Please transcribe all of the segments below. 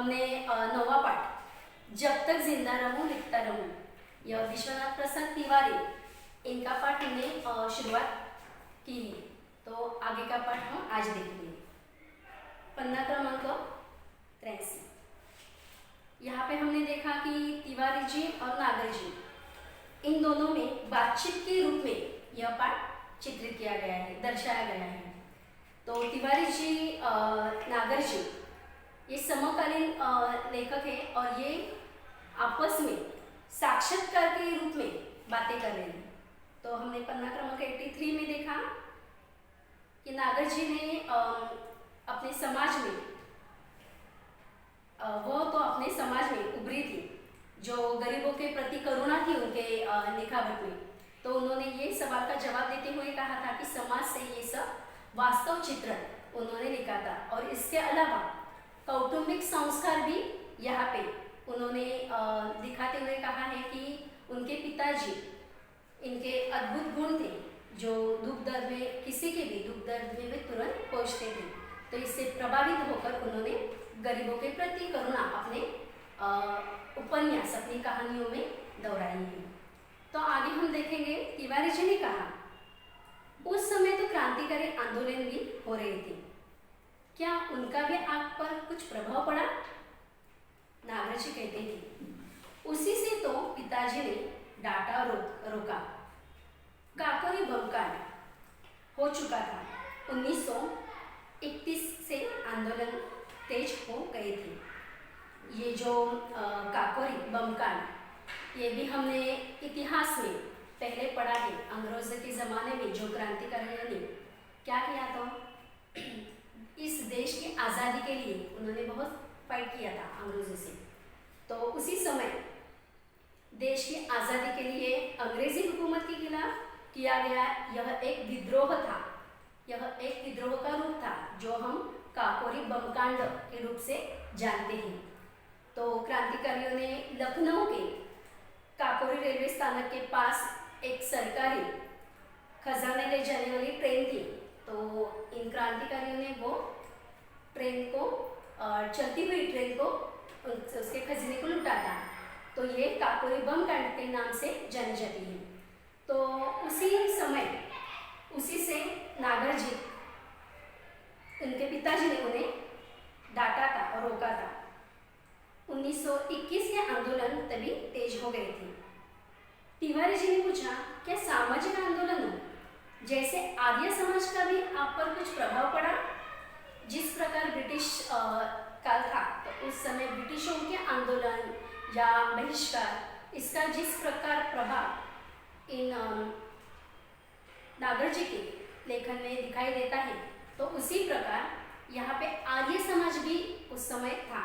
हमने नौवा पाठ जब तक जिंदा रहूं लिखता रहूं, यह विश्वनाथ प्रसाद तिवारी, इनका पाठ हमने शुरुआत की है। तो आगे का पाठ हम आज देखेंगे। पन्ना क्रमांक 83। यहाँ पे हमने देखा कि तिवारी जी और नागर जी, इन दोनों में बातचीत के रूप में यह पाठ चित्रित किया गया है, दर्शाया गया है। तो तिवारी जी, नागर जी ये समकालीन लेखक है और ये आपस में साक्षात्कार के रूप में बातें कर रहे हैं। तो हमने पन्ना क्रमांक 83 में देखा कि नागर जी ने अपने समाज में वह तो अपने समाज में उभरी थी, जो गरीबों के प्रति करुणा थी उनके लिखावट में। तो उन्होंने ये सवाल का जवाब देते हुए कहा था कि समाज से ये सब वास्तव चित्रण उन्होंने लिखा था। और इसके अलावा कौटुंबिक संस्कार भी यहाँ पे उन्होंने दिखाते हुए कहा है कि उनके पिताजी, इनके अद्भुत गुण थे, जो दुख दर्द में, किसी के भी दुख दर्द में वे तुरंत पहुँचते थे। तो इससे प्रभावित होकर उन्होंने गरीबों के प्रति करुणा अपने उपन्यास, अपनी कहानियों में दोहराई है। तो आगे हम देखेंगे, तिवारी जी ने कहा उस समय तो क्रांतिकारी आंदोलन भी हो रहे थे, क्या उनका भी आप पर कुछ प्रभाव पड़ा? नागर जी कहते थे उसी से तो पिताजी ने डांटा, रोका। काकोरी बमकांड हो चुका था। 1931 से आंदोलन तेज हो गए थे। ये जो काकोरी बमकांड, ये भी हमने इतिहास में पहले पढ़ा है। अंग्रेजों के ज़माने में जो क्रांतिकारियों ने क्या किया था, इस देश की आज़ादी के लिए उन्होंने बहुत फाइट किया था अंग्रेजों से। तो उसी समय देश की आज़ादी के लिए अंग्रेजी हुकूमत के खिलाफ किया गया यह एक विद्रोह था। यह एक विद्रोह का रूप था जो हम काकोरी बमकांड के रूप से जानते हैं। तो क्रांतिकारियों ने लखनऊ के काकोरी रेलवे स्थानक के पास एक सरकारी खजाने ले जाने वाली ट्रेन थी। तो इन क्रांतिकारियों ने वो ट्रेन को, चलती हुई ट्रेन को, उसके खजाने को लुटाता। तो ये काकोरी बमकांड के नाम से जानी जाती है। तो उसी समय, उसी से नागर जी, उनके पिताजी ने उन्हें डांटा था और रोका था। 1921 के आंदोलन तभी तेज हो गए थे। तिवारी जी ने पूछा, क्या सामाजिक आंदोलनों जैसे आर्य समाज का भी आप पर कुछ प्रभाव पड़ा? जिस प्रकार ब्रिटिश काल था, तो उस समय ब्रिटिशों के आंदोलन या बहिष्कार, इसका जिस प्रकार प्रभाव इन नागर जी के लेखन में दिखाई देता है, तो उसी प्रकार यहाँ पे आर्य समाज भी उस समय था।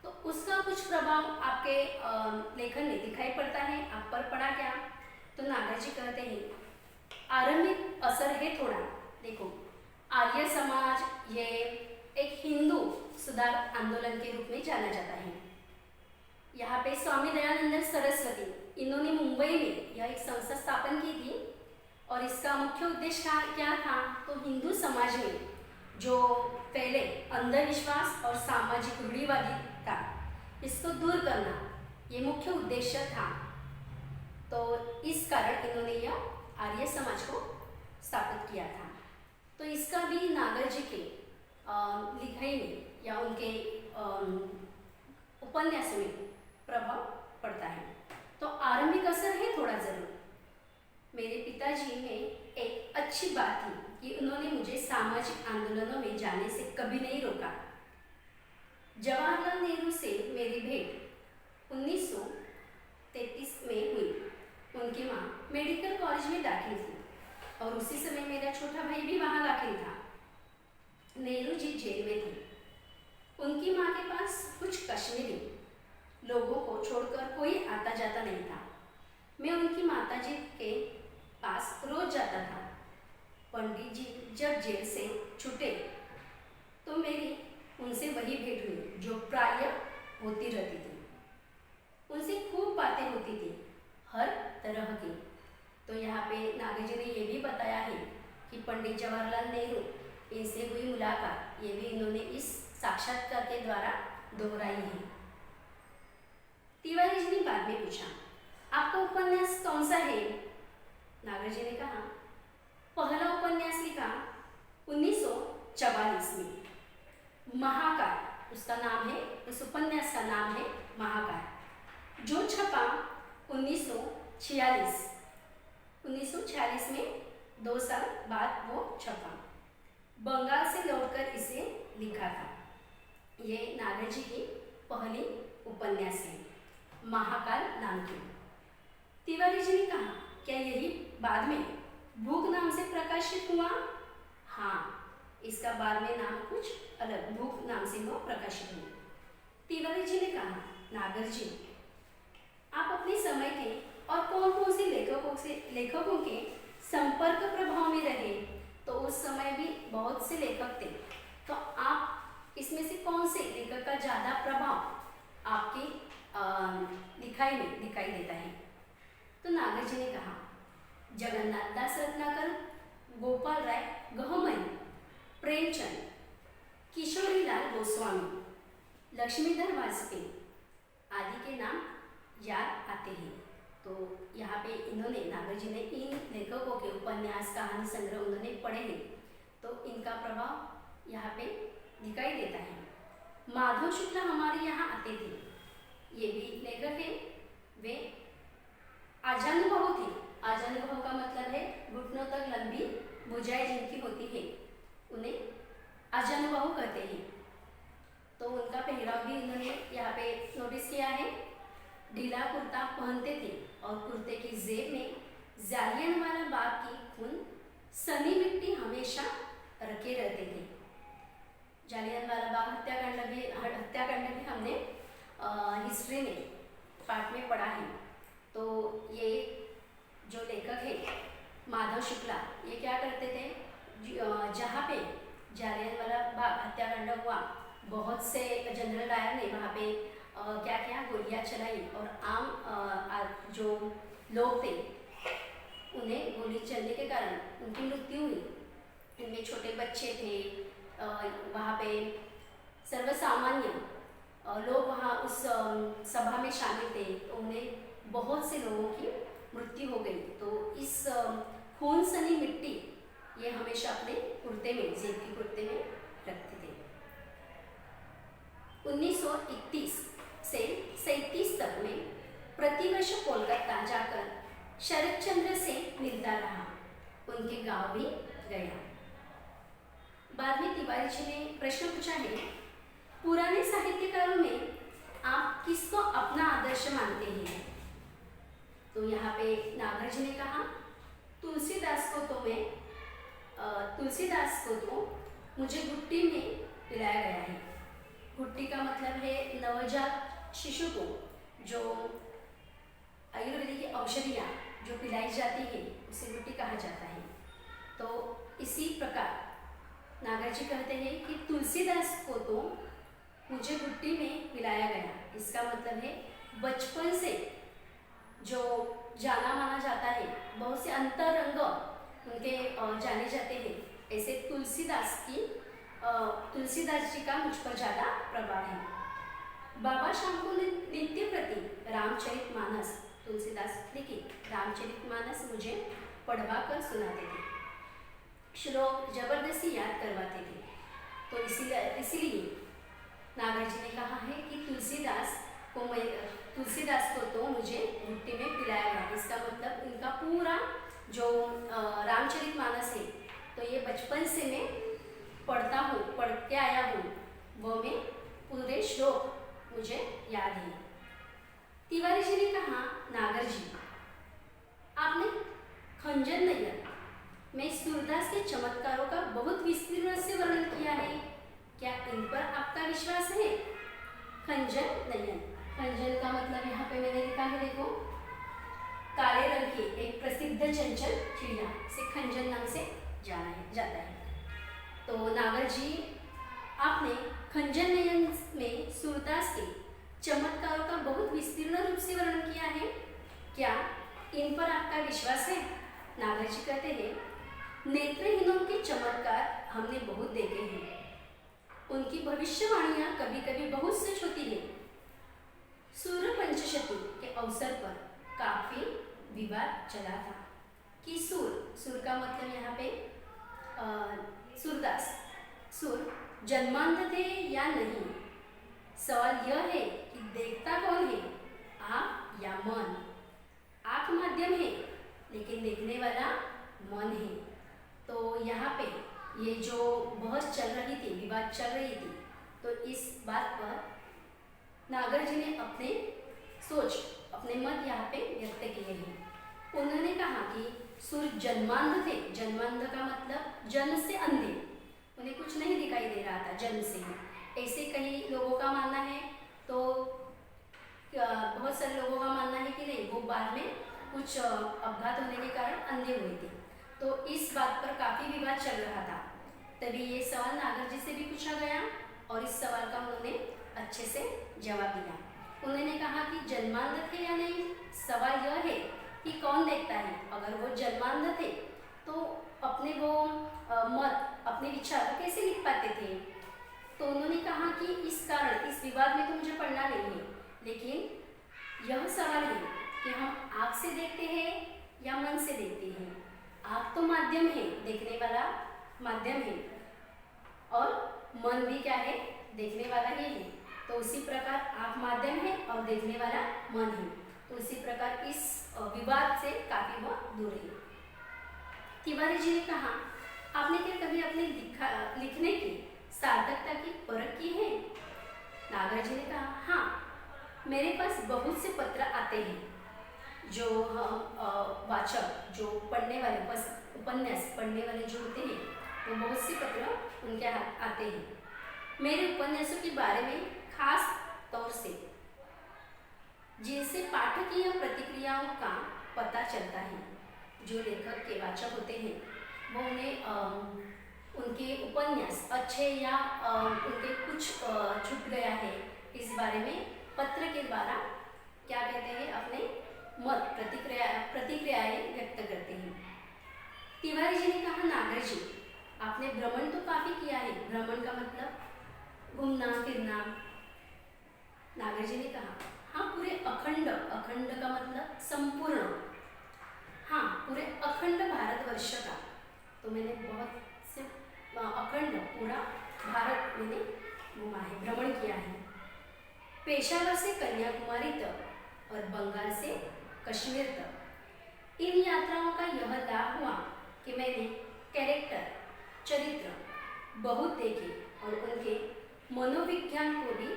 तो उसका कुछ प्रभाव आपके लेखन में दिखाई पड़ता है, आप पर पड़ा क्या? तो नागर जी कहते हैं आरंभिक असर है थोड़ा। देखो, आर्य समाज ये एक हिंदू सुधार आंदोलन के रूप में जाना जाता है। यहाँ पे स्वामी दयानंद सरस्वती, इन्होंने मुंबई में यह एक संस्था स्थापन की थी और इसका मुख्य उद्देश्य क्या था? तो हिंदू समाज में जो पहले अंधविश्वास और सामाजिक रूढ़िवादी था, इसको दूर करना ये मुख्य उद्देश्य था। तो इस कारण इन्होंने यह आर्य समाज को स्थापित किया था। तो इसका भी नागर जी के लिखाई में या उनके उपन्यास में प्रभाव पड़ता है। तो आरंभिक असर है थोड़ा जरूर। मेरे पिताजी में एक अच्छी बात थी कि उन्होंने मुझे सामाजिक आंदोलनों में जाने से कभी नहीं रोका। जवाहरलाल नेहरू से मेरी भेंट 1933 में हुई। उनकी माँ मेडिकल कॉलेज में दाखिल थी और उसी समय मेरा छोटा भाई भी वहाँ दाखिल था। नेहरू जी जेल में थे। उनकी माँ के पास कुछ कश्मीरी लोगों को छोड़कर कोई आता जाता नहीं था। मैं उनकी माताजी के पास रोज जाता था। पंडित जी जब जेल से छूटे तो मेरी उनसे वही भेंट हुई जो प्रायः होती रहती थी। उनसे खूब बातें होती थी, हर तरह की। तो यहाँ पे नागर जी ने ये भी बताया है कि पंडित जवाहरलाल नेहरू, इनसे हुई मुलाकात, ये भी इन्होंने इस साक्षात्कार के द्वारा दोहराई है। तिवारी जी ने बाद में पूछा, आपका उपन्यास कौन सा है? नागर जी ने कहा, पहला उपन्यास लिखा 1944 में, महाकाल उसका नाम है, उस उपन्यास का नाम है महाकाल, जो छपा 1946। 1946 में 2 साल बाद वो छपा। बंगाल से लौटकर इसे लिखा था। ये नागर जी की पहली उपन्यास है, महाकाल नाम की। तिवारी जी ने कहा, क्या यही बाद में भूख नाम से प्रकाशित हुआ? हाँ, इसका बाद में नाम कुछ अलग भूख नाम से वो प्रकाशित हुआ। तिवारी जी ने कहा, नागर जी, आप अपने समय के और कौन कौन से लेखकों के संपर्क प्रभाव में रहे? तो उस समय भी बहुत से लेखक थे, तो आप इसमें से कौन से लेखक का ज़्यादा प्रभाव आपकी लिखाई में दिखाई देता है? तो नागर जी ने कहा, जगन्नाथ दास रत्नाकर, गोपाल राय गहमनी, प्रेमचंद, किशोरीलाल गोस्वामी, लक्ष्मीधर वाजपेयी आदि के नाम याद आते हैं। तो यहाँ पे इन्होंने, नागर जी ने इन लेखकों के उपन्यास, कहानी संग्रह उन्होंने पढ़े हैं, तो इनका प्रभाव यहाँ पे दिखाई देता है। माधव शुक्ला हमारे यहाँ आते थे, ये भी लेखक है। वे आजानुभव थे। आजानुभव का मतलब है घुटनों तक लंबी भुजाएं जिनकी होती है, उन्हें आजानुभव कहते हैं। तो उनका पहराव भी इन्होंने यहाँ पे नोटिस किया है। ढीला कुर्ता पहनते थे और कुर्ते की जेब में जालियनवाला बाग की खून सनी मिट्टी हमेशा रखे रहते थे। जालियनवाला बाग हत्याकांड भी हमने हिस्ट्री में पार्ट में पढ़ा है। तो ये जो लेखक है माधव शुक्ला, ये क्या करते थे, जहाँ पे जालियनवाला बाग हत्याकांड हुआ, बहुत से जनरल डायर ने वहाँ पे क्या किया, गोलियां चलाई और आम जो लोग थे उन्हें गोली चलने के कारण उनकी मृत्यु हुई। इनमें छोटे बच्चे थे, वहाँ पे सर्वसामान्य लोग वहाँ उस सभा में शामिल थे, तो उन्हें बहुत से लोगों की मृत्यु हो गई। तो इस खून सनी मिट्टी ये हमेशा अपने कुर्ते में, जेब की कुर्ते में रखते थे। 1931 से 37 तक में प्रतिवर्ष कोलकाता जाकर शरद चंद्र से मिलता रहा, उनके गांव भी गया। बाद में तिवारी जी ने प्रश्न पूछा है, पुराने साहित्यकारों में आप किसको अपना आदर्श मानते हैं? तो यहाँ पे नागर जी ने कहा, तुलसीदास को तो मुझे घुट्टी में पिलाया गया है। घुट्टी का मतलब है नवजात शिशु को जो आयुर्वेदिक औषधियाँ जो पिलाई जाती है उसे घुट्टी कहा जाता है। तो इसी प्रकार नागर जी कहते हैं कि तुलसीदास को तो मुझे घुट्टी में पिलाया गया। इसका मतलब है बचपन से जो जाना माना जाता है, बहुत से अंतरंग उनके जाने जाते हैं, ऐसे तुलसीदास जी का मुझ पर ज़्यादा प्रभाव है। बाबा शाम को नित्य प्रति रामचरितमानस, तुलसीदास लिखित रामचरितमानस मुझे पढ़वा कर सुनाते थे, श्लोक जबरदस्ती याद करवाते थे। तो इसीलिए नागर जी ने कहा है कि तुलसीदास को तो मुझे घुट्टी में पिलाया गया। इसका मतलब इनका पूरा जो रामचरितमानस है, तो ये बचपन से मैं पढ़ के आया हूँ, वो मैं पूरे श्लोक मुझे याद है। तिवारी जी ने कहा, नागर जी, आपने खंजर नयन में सूरदास के चमत्कारों का बहुत विस्तीर्ण से वर्णन किया है, क्या इन पर आपका विश्वास है? खंजर नयन, खंजर का मतलब यहाँ पे मैंने लिखा है, देखो, काले रंग की एक प्रसिद्ध चंचल चिड़िया से खंजर नाम से जाता है। तो नागर जी, आपने खंजर नयन में सूरदास के चमत्कारों का बहुत विस्तीर्ण रूप से वर्णन किया है, क्या इन पर आपका विश्वास है? नागर जी कहते हैं, नेत्रहीनों के चमत्कार हमने बहुत देखे हैं, उनकी भविष्यवाणियां कभी कभी बहुत सच होती है। सूर्य पंचशती के अवसर पर काफी विवाद चला था कि सूर का मतलब यहाँ पे सूरदास, सूर जन्मांध थे या नहीं। सवाल यह है कि देखता कौन है, आँख या मन। आँख माध्यम है लेकिन देखने वाला मन है। तो यहाँ पे ये जो बहस चल रही थी, विवाद चल रही थी, तो इस बात पर नागर जी ने अपने सोच, अपने मत यहाँ पे व्यक्त किए हैं। उन्होंने कहा कि सूर्य जन्मांध थे। जन्मांध का मतलब जन्म से अंधे, उन्हें कुछ नहीं दिखाई दे रहा था जन्म से ही। ऐसे कई लोगों का मानना है, तो बहुत सारे लोगों का मानना है कि नहीं, वो बाद में कुछ अपघात होने के कारण अंधे हुए थे। तो इस बात पर काफी विवाद चल रहा था। तभी ये सवाल नागर जी से भी पूछा गया और इस सवाल का उन्होंने अच्छे से जवाब दिया। उन्होंने कहा कि जन्मांध थे या नहीं, सवाल यह है कि कौन देखता है। अगर वो जन्मांध थे तो अपने वो मत, अपने विचार को कैसे लिख पाते थे। तो उन्होंने कहा कि इस कारण, इस विवाद में तो मुझे पढ़ना नहीं है, लेकिन यह सवाल है कि हम आँख से देखते हैं या मन से देखते हैं। आँख तो माध्यम है, देखने वाला माध्यम है, और मन भी क्या है, देखने वाला ही है। तो उसी प्रकार आँख माध्यम है और देखने वाला मन है। तो उसी प्रकार इस विवाद से काफी वह दूर है। तिवारी जी ने कहा, आपने क्या कभी अपने लिखने की सार्थकता की परख की है? नागर जी ने कहा, हाँ, मेरे पास बहुत से पत्र आते हैं जो वाचक, जो पढ़ने वाले, उपन्यास पढ़ने वाले जो होते हैं, वो बहुत से पत्र उनके आते हैं मेरे उपन्यासों के बारे में, खास तौर से जिनसे पाठकीय प्रतिक्रियाओं का पता चलता है। जो लेखक के वाचक होते हैं वो उन्हें उनके उपन्यास अच्छे या उनके कुछ छूट गया है, इस बारे में पत्र के द्वारा क्या कहते हैं, अपने मत, प्रतिक्रियाएं व्यक्त करते हैं। तिवारी जी ने कहा, नागर जी, आपने भ्रमण तो काफी किया है। भ्रमण का मतलब घूमना फिरना। नागर जी ने कहा, हाँ, पूरे अखंड, अखंड का मतलब संपूर्ण, हाँ, पूरे अखंड भारतवर्ष का। तो मैंने बहुत से अखंड पूरा भारत मैंने घूमा है, भ्रमण किया है। पेशावर से कन्याकुमारी तक और बंगाल से कश्मीर तक। इन यात्राओं का यह लाभ हुआ कि मैंने कैरेक्टर, चरित्र बहुत देखे और उनके मनोविज्ञान को भी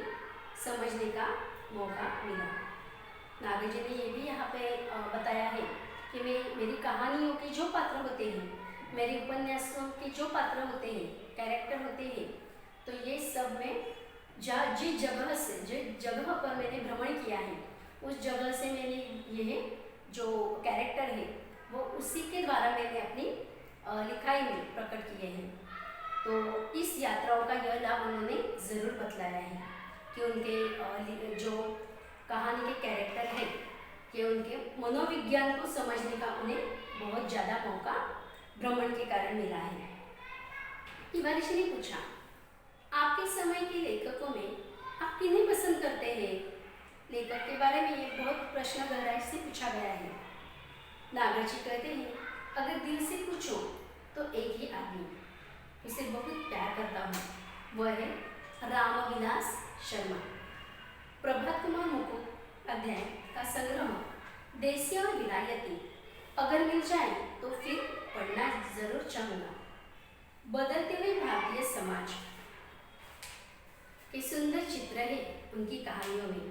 समझने का मौका मिला। नागर जी ने ये भी यहाँ पे बताया है कि मेरी कहानियों के जो पात्र होते हैं, मेरे उपन्यासों के जो पात्र होते हैं, कैरेक्टर होते हैं, तो ये सब में जिस जगह पर मैंने भ्रमण किया है, उस जगह से मैंने ये जो कैरेक्टर है वो उसी के द्वारा मैंने अपनी लिखाई में प्रकट किए हैं। तो इस यात्राओं का यह लाभ उन्होंने ज़रूर बतलाया है कि उनके जो कहानी के कैरेक्टर हैं, कि उनके मनोविज्ञान को समझने का उन्हें बहुत ज़्यादा मौका भ्रमण के कारण मिला है। तिवारी जी ने पूछा, आपके समय के लेखकों में आप किन्हें पसंद करते हैं? लेखक के बारे में ये बहुत प्रश्न गहराई से पूछा गया है। नागर जी कहते हैं, अगर दिल से पूछो तो एक ही आदमी, उसे बहुत प्यार करता हूँ, वह है रामविलास शर्मा। प्रभात कुमार मुखोपाध्याय का संग्रह देसी और विलायती अगर मिल जाए तो फिर पढ़ना जरूर चाहूँगा। बदलते हुए भारतीय समाज के सुंदर चित्र है उनकी कहानियों में।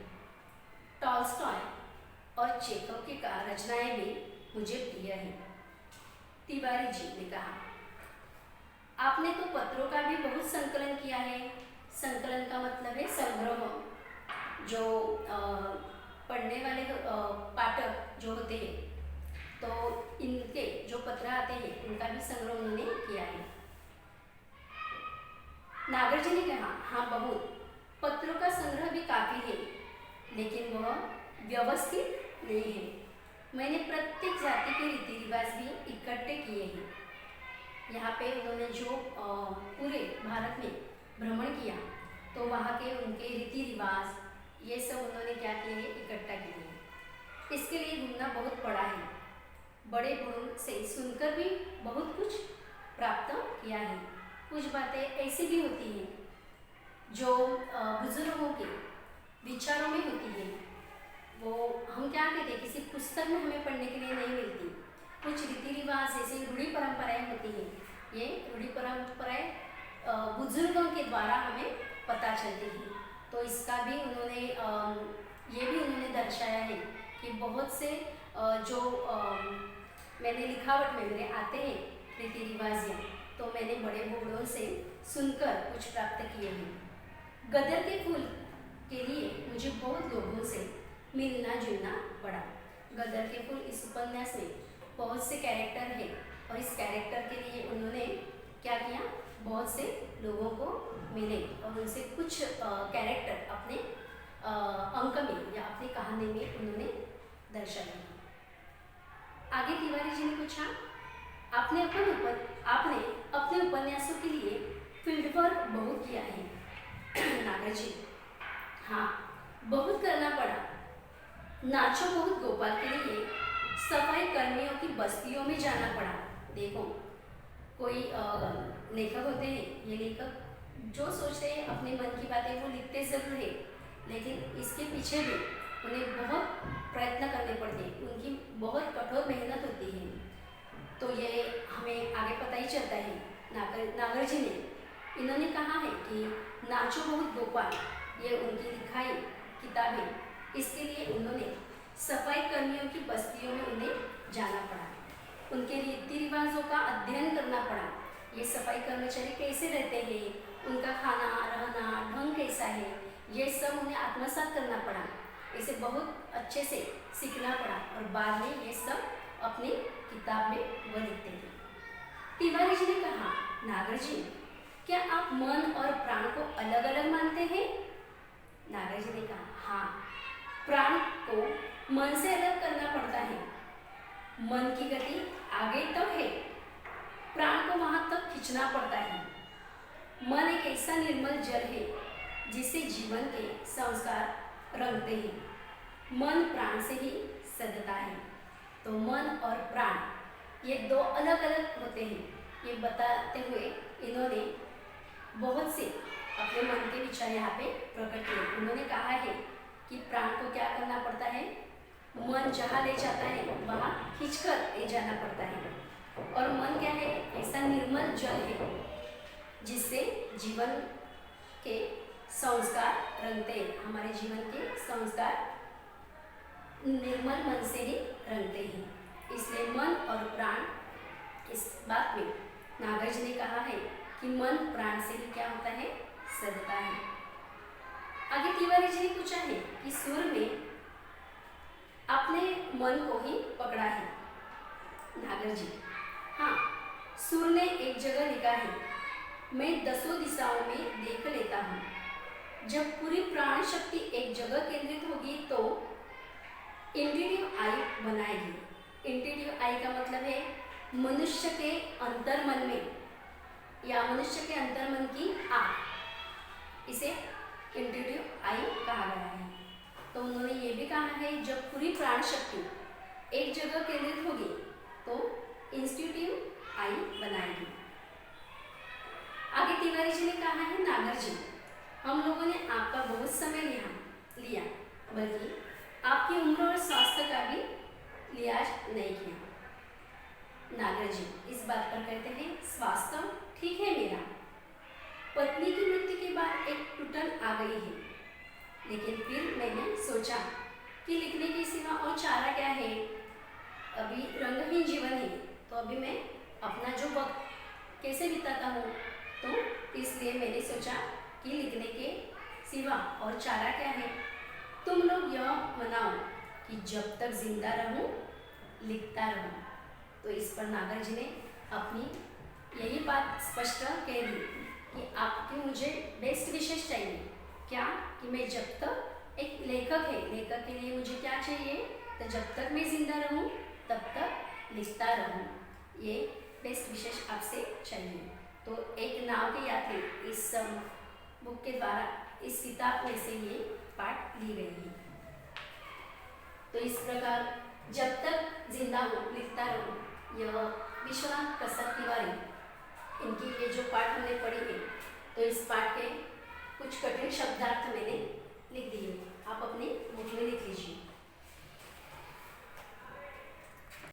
टॉल्स्टॉय और चेखव की रचनाएं भी मुझे प्रिय हैं। तिवारी जी ने कहा, आपने तो पत्रों का भी बहुत संकलन किया है। संकलन का मतलब है संग्रह। जो पढ़ने वाले पाठक जो होते हैं, तो इनके जो पत्र आते हैं उनका भी संग्रह उन्होंने किया है। नागर जी ने कहा, हाँ, बहुत। पत्रों का संग्रह भी काफ़ी है, लेकिन वह व्यवस्थित नहीं है। मैंने प्रत्येक जाति के रीति रिवाज भी इकट्ठे किए हैं। यहाँ पे उन्होंने जो पूरे भारत में भ्रमण किया तो वहाँ के उनके रीति रिवाज ये सब उन्होंने क्या किए हैं, इकट्ठा किए हैं। इसके लिए घूमना बहुत पड़ा है। बड़े बूढ़ों से सुनकर भी बहुत कुछ प्राप्त किया है। कुछ बातें ऐसी भी होती हैं जो बुजुर्गों के विचारों में होती है, वो हम क्या कहते हैं, किसी पुस्तक में हमें पढ़ने के लिए नहीं मिलती। कुछ रीति रिवाज जैसे रूढ़ी परंपराएं होती हैं, ये रूढ़ी परंपराएं बुजुर्गों के द्वारा हमें पता चलती है। तो इसका भी उन्होंने ये भी उन्होंने दर्शाया है कि बहुत से जो मैंने लिखावट में मेरे आते हैं रीति रिवाज, तो मैंने बड़े बूढ़ों से सुनकर कुछ प्राप्त किए हैं। गदर के फूल के लिए मुझे बहुत लोगों से मिलना जुलना पड़ा। गदर के फूल इस उपन्यास में बहुत से कैरेक्टर हैं और इस कैरेक्टर के लिए उन्होंने क्या किया, बहुत से लोगों को मिले और उनसे कुछ कैरेक्टर अपने अंक में या अपनी कहानी में उन्होंने दर्शाए। आगे तिवारी जी ने पूछा, आपने अपने उपन्यासों के लिए फील्ड वर्क बहुत किया है। नागर जी, हाँ, बहुत करना पड़ा। नाचो बहुत गोपाल के लिए सफाई कर्मियों की बस्तियों में जाना पड़ा। देखो, कोई लेखक होते हैं, ये लेखक जो सोचते हैं अपने मन की बातें वो लिखते जरूर है, लेकिन इसके पीछे भी उन्हें बहुत प्रयत्न करने पड़ते हैं, उनकी बहुत कठोर मेहनत होती है। तो ये हमें आगे पता ही चलता है। नागर जी ने इन्होंने कहा है कि नाचो बहुत गोपाल, ये उनकी लिखाई किताब है। इसके लिए उन्होंने सफाई कर्मियों की बस्तियों में उन्हें जाना पड़ा, उनके रीति रिवाजों का अध्ययन करना पड़ा। ये सफाई कर्मचारी कैसे रहते हैं, उनका खाना रहना ढंग कैसा है, ये सब उन्हें आत्मसात करना पड़ा। इसे बहुत अच्छे से सीखना पड़ा और बाद में ये सब अपनी किताब में वो लिखते हैं। तिवारी जी ने कहा, नागर जी, क्या आप मन और प्राण को अलग अलग मानते हैं? नागर जी ने कहा, हाँ, प्राण को मन से अलग करना पड़ता है। मन की गति आगे तक है, प्राण को वहां तक खींचना पड़ता है। मन एक ऐसा निर्मल जल है जिसे जीवन के संस्कार रंगते हैं। मन प्राण से ही सदता है। तो मन और प्राण ये दो अलग अलग होते हैं, ये बताते हुए इन्होंने बहुत से अपने मन के विचार यहाँ पे प्रकट किए। उन्होंने कहा है कि प्राण को क्या करना पड़ता है, मन जहाँ ले जाता है वहाँ खींचकर ले जाना पड़ता है। और मन क्या है, ऐसा निर्मल जल है जिससे जीवन के संस्कार रंगते हैं। हमारे जीवन के संस्कार निर्मल मन से ही रंगते हैं। इसलिए मन और प्राण, इस बात में नागर जी ने कहा है कि मन प्राण से ही क्या होता है, सदता है। आगे तिवारी जी ने पूछा है कि सुर में अपने मन को ही पकड़ा है। नागर जी, हाँ, सुर ने एक जगह लिखा है, मैं 10 दिशाओं में देख लेता हूँ। जब पूरी प्राण शक्ति एक जगह केंद्रित होगी तो इंट्यूटिव आई बनाएगी। इंट्यूटिव आई का मतलब है मनुष्य के अंतर्मन में या मनुष्य के अंतर्मन की आँख, इसे इंट्यूटिव आई कहा गया है। तो उन्होंने ये भी कहा है जब पूरी प्राण शक्ति एक जगह केंद्रित होगी तो इंस्टीट्यूटिव आई बनाएगी। आगे तिवारी जी ने कहा है, नागर जी, हम लोगों ने आपका बहुत समय लिया, बल्कि आपकी उम्र और स्वास्थ्य का भी लिहाज नहीं किया। नागर जी इस बात पर कहते हैं, स्वास्थ्य ठीक है मेरा, पत्नी की मृत्यु के बाद एक टूटन आ गई है, लेकिन फिर मैंने सोचा कि लिखने के सिवा और चारा क्या है, अभी रंगहीन जीवन है, तो अभी मैं अपना जो वक्त कैसे बिताता हूँ, तो इसलिए मैंने सोचा कि लिखने के सिवा और चारा क्या है। तुम लोग यह मनाओ कि जब तक जिंदा रहूं लिखता रहूं। तो इस पर नागर जी ने अपनी यही बात स्पष्ट कह दी कि आपकी मुझे बेस्ट विशेष चाहिए क्या, कि मैं जब तक एक लेखक है, लेखक के लिए मुझे क्या चाहिए, तो जब तक मैं जिंदा रहूं तब तक लिखता रहूं, ये बेस्ट विशेष आपसे चाहिए। तो एक नाव के यात्री इस बुक के द्वारा इस किताब में से ये पाठ ली गई है। तो इस प्रकार जब तक जिंदा हूँ लिखता रहूँ, यह विश्वनाथ प्रसाद तिवारी इनकी ये जो पाठ हमने पढ़ी है, तो इस पाठ के कुछ कठिन शब्दार्थ मैंने